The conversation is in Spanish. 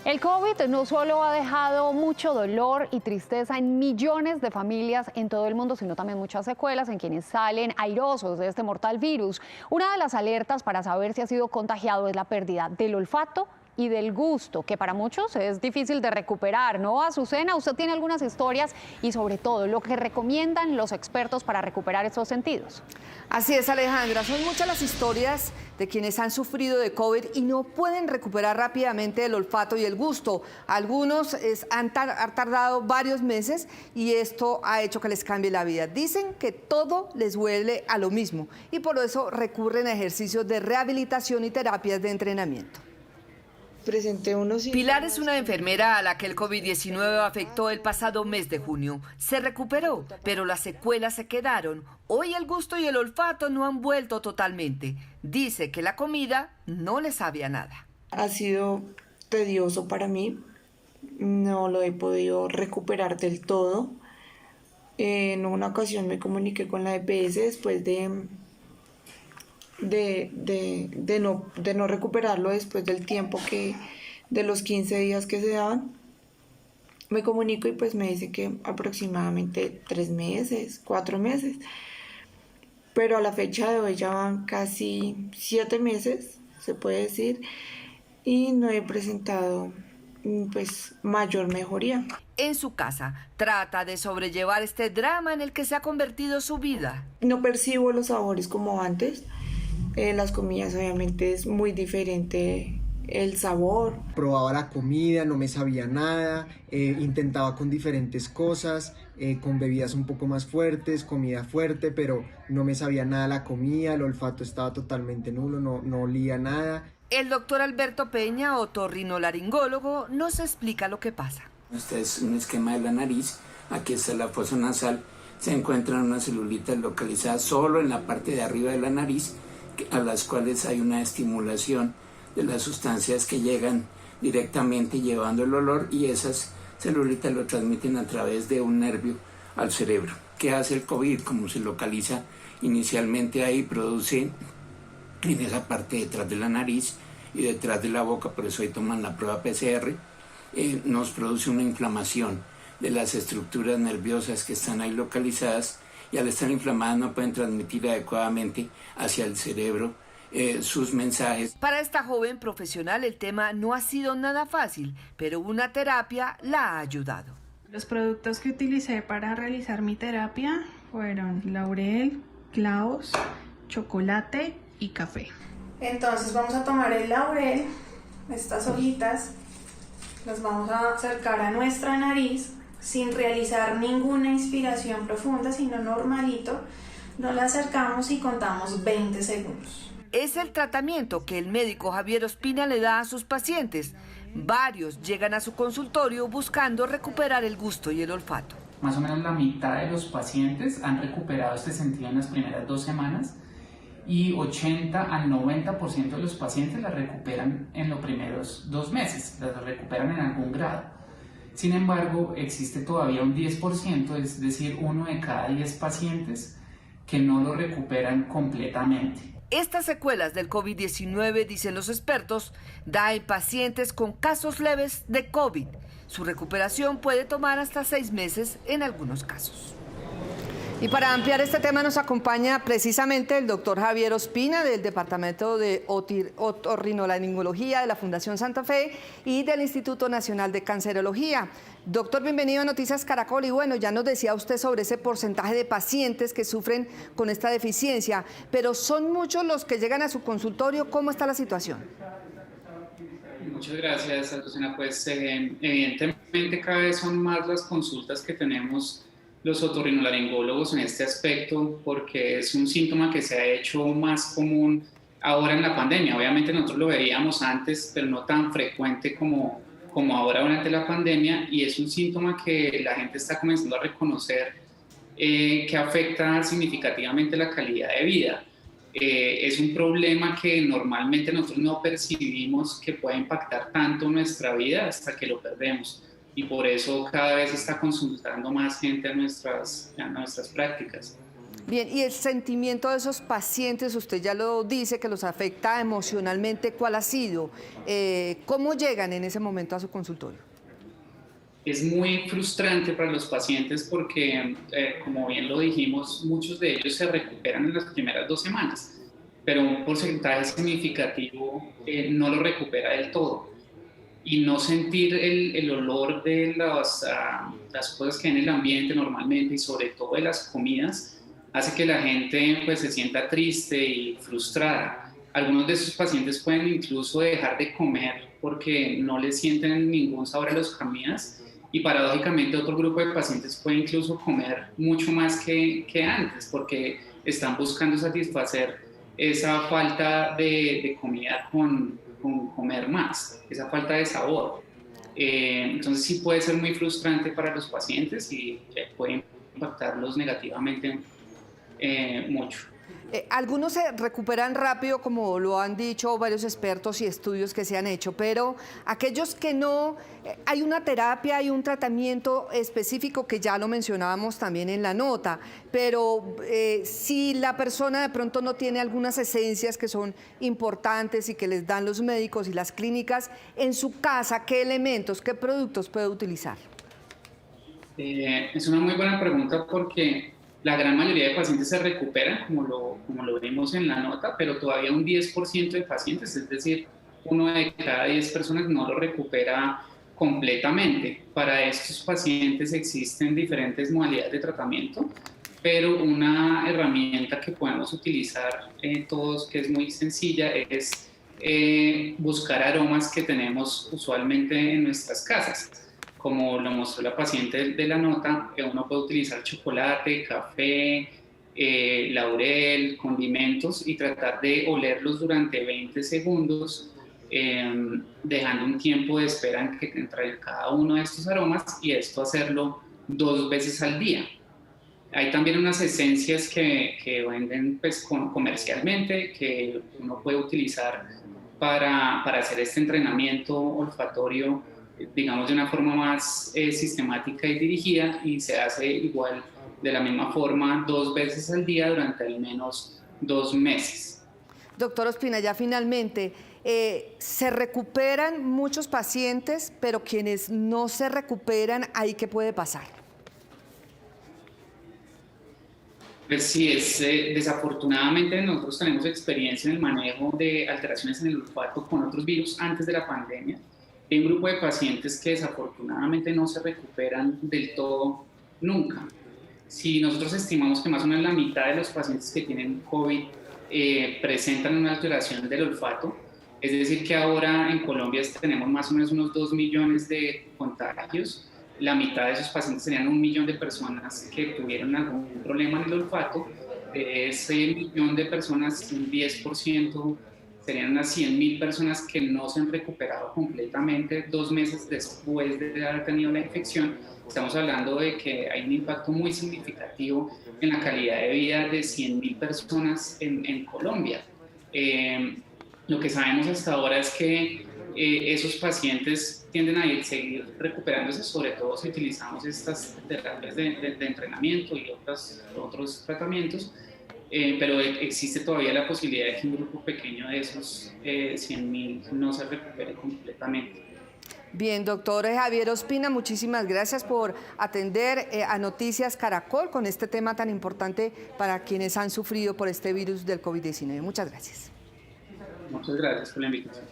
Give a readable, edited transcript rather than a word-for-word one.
El COVID no solo ha dejado mucho dolor y tristeza en millones de familias en todo el mundo, sino también muchas secuelas en quienes salen airosos de este mortal virus. Una de las alertas para saber si ha sido contagiado es la pérdida del olfato y del gusto, que para muchos es difícil de recuperar, ¿no? Azucena, usted tiene algunas historias y sobre todo lo que recomiendan los expertos para recuperar estos sentidos. Así es, Alejandra, son muchas las historias de quienes han sufrido de COVID y no pueden recuperar rápidamente el olfato y el gusto. Algunos han tardado varios meses y esto ha hecho que les cambie la vida. Dicen que todo les huele a lo mismo y por eso recurren a ejercicios de rehabilitación y terapias de entrenamiento. Pilar es una enfermera a la que el COVID-19 afectó el pasado mes de junio. Se recuperó, pero las secuelas se quedaron. Hoy el gusto y el olfato no han vuelto totalmente. Dice que la comida no le sabe a nada. Ha sido tedioso para mí, no lo he podido recuperar del todo. En una ocasión me comuniqué con la EPS después de no recuperarlo después del tiempo de los 15 días que se daban. Me comunico y pues me dice que aproximadamente 3 meses, 4 meses. Pero a la fecha de hoy ya van casi 7 meses, se puede decir, y no he presentado pues mayor mejoría. En su casa trata de sobrellevar este drama en el que se ha convertido su vida. No percibo los sabores como antes. Las comidas obviamente es muy diferente el sabor. Probaba la comida, no me sabía nada, intentaba con diferentes cosas, con bebidas un poco más fuertes, comida fuerte, pero no me sabía nada la comida, el olfato estaba totalmente nulo, no olía nada. El doctor Alberto Peña, otorrinolaringólogo, nos explica lo que pasa. Este es un esquema de la nariz, aquí está la fosa nasal, se encuentran unas celulitas localizadas solo en la parte de arriba de la nariz, a las cuales hay una estimulación de las sustancias que llegan directamente llevando el olor y esas celulitas lo transmiten a través de un nervio al cerebro. ¿Qué hace el COVID? Como se localiza inicialmente ahí, produce en esa parte detrás de la nariz y detrás de la boca, por eso ahí toman la prueba PCR, nos produce una inflamación de las estructuras nerviosas que están ahí localizadas y al estar inflamadas no pueden transmitir adecuadamente hacia el cerebro sus mensajes. Para esta joven profesional el tema no ha sido nada fácil, pero una terapia la ha ayudado. Los productos que utilicé para realizar mi terapia fueron laurel, clavos, chocolate y café. Entonces vamos a tomar el laurel, estas hojitas, las vamos a acercar a nuestra nariz sin realizar ninguna inspiración profunda, sino normalito. Nos la acercamos y contamos 20 segundos. Es el tratamiento que el médico Javier Ospina le da a sus pacientes. Varios llegan a su consultorio buscando recuperar el gusto y el olfato. Más o menos la mitad de los pacientes han recuperado este sentido en las primeras 2 semanas y 80 al 90% de los pacientes la recuperan en los primeros 2 meses, la recuperan en algún grado. Sin embargo, existe todavía un 10%, es decir, 1 de cada 10 pacientes que no lo recuperan completamente. Estas secuelas del COVID-19, dicen los expertos, da en pacientes con casos leves de COVID. Su recuperación puede tomar hasta 6 meses en algunos casos. Y para ampliar este tema nos acompaña precisamente el doctor Javier Ospina del Departamento de Otorrinolaringología de la Fundación Santa Fe y del Instituto Nacional de Cancerología. Doctor, bienvenido a Noticias Caracol. Y bueno, ya nos decía usted sobre ese porcentaje de pacientes que sufren con esta deficiencia, pero son muchos los que llegan a su consultorio. ¿Cómo está la situación? Muchas gracias, Azucena. Pues evidentemente cada vez son más las consultas que tenemos los otorrinolaringólogos en este aspecto, porque es un síntoma que se ha hecho más común ahora en la pandemia. Obviamente nosotros lo veíamos antes, pero no tan frecuente como ahora durante la pandemia, y es un síntoma que la gente está comenzando a reconocer que afecta significativamente la calidad de vida. Es un problema que normalmente nosotros no percibimos que pueda impactar tanto nuestra vida hasta que lo perdemos. Y por eso cada vez está consultando más gente a nuestras prácticas. Bien, y el sentimiento de esos pacientes, usted ya lo dice, que los afecta emocionalmente, ¿cuál ha sido? ¿Cómo llegan en ese momento a su consultorio? Es muy frustrante para los pacientes porque, como bien lo dijimos, muchos de ellos se recuperan en las primeras 2 semanas, pero un porcentaje significativo no lo recupera del todo. Y no sentir el olor de las cosas que hay en el ambiente normalmente y sobre todo de las comidas hace que la gente pues, se sienta triste y frustrada. Algunos de esos pacientes pueden incluso dejar de comer porque no les sienten ningún sabor a las comidas y paradójicamente otro grupo de pacientes puede incluso comer mucho más que antes porque están buscando satisfacer esa falta de comida con comer más, esa falta de sabor. Entonces sí puede ser muy frustrante para los pacientes y puede impactarlos negativamente mucho. Algunos se recuperan rápido, como lo han dicho varios expertos y estudios que se han hecho, pero aquellos que no, hay una terapia, hay un tratamiento específico que ya lo mencionábamos también en la nota, pero si la persona de pronto no tiene algunas esencias que son importantes y que les dan los médicos y las clínicas, en su casa, ¿qué elementos, qué productos puede utilizar? Es una muy buena pregunta porque la gran mayoría de pacientes se recuperan, como lo vimos en la nota, pero todavía un 10% de pacientes, es decir, 1 de cada 10 personas no lo recupera completamente. Para estos pacientes existen diferentes modalidades de tratamiento, pero una herramienta que podemos utilizar todos, que es muy sencilla, es buscar aromas que tenemos usualmente en nuestras casas. Como lo mostró la paciente de la nota, uno puede utilizar chocolate, café, laurel, condimentos y tratar de olerlos durante 20 segundos, dejando un tiempo de espera entre cada uno de estos aromas y esto hacerlo 2 veces al día. Hay también unas esencias que venden pues, comercialmente que uno puede utilizar para hacer este entrenamiento olfatorio, digamos, de una forma más sistemática y dirigida y se hace igual de la misma forma 2 veces al día durante al menos 2 meses. Doctor Ospina, ya finalmente, se recuperan muchos pacientes, pero quienes no se recuperan, ¿ahí qué puede pasar? Pues sí, desafortunadamente nosotros tenemos experiencia en el manejo de alteraciones en el olfato con otros virus antes de la pandemia. Hay un grupo de pacientes que desafortunadamente no se recuperan del todo nunca. Si nosotros estimamos que más o menos la mitad de los pacientes que tienen COVID presentan una alteración del olfato, es decir que ahora en Colombia tenemos más o menos unos 2 millones de contagios, la mitad de esos pacientes serían 1 millón de personas que tuvieron algún problema en el olfato, de ese millón de personas, un 10%, serían unas 100.000 personas que no se han recuperado completamente 2 meses después de haber tenido la infección. Estamos hablando de que hay un impacto muy significativo en la calidad de vida de 100.000 personas en Colombia. Lo que sabemos hasta ahora es que esos pacientes tienden a seguir recuperándose, sobre todo si utilizamos estas terapias de entrenamiento y otros tratamientos. Pero existe todavía la posibilidad de que un grupo pequeño de esos 100.000 no se recupere completamente. Bien, doctor Javier Ospina, muchísimas gracias por atender a Noticias Caracol con este tema tan importante para quienes han sufrido por este virus del COVID-19. Muchas gracias. Muchas gracias por la invitación.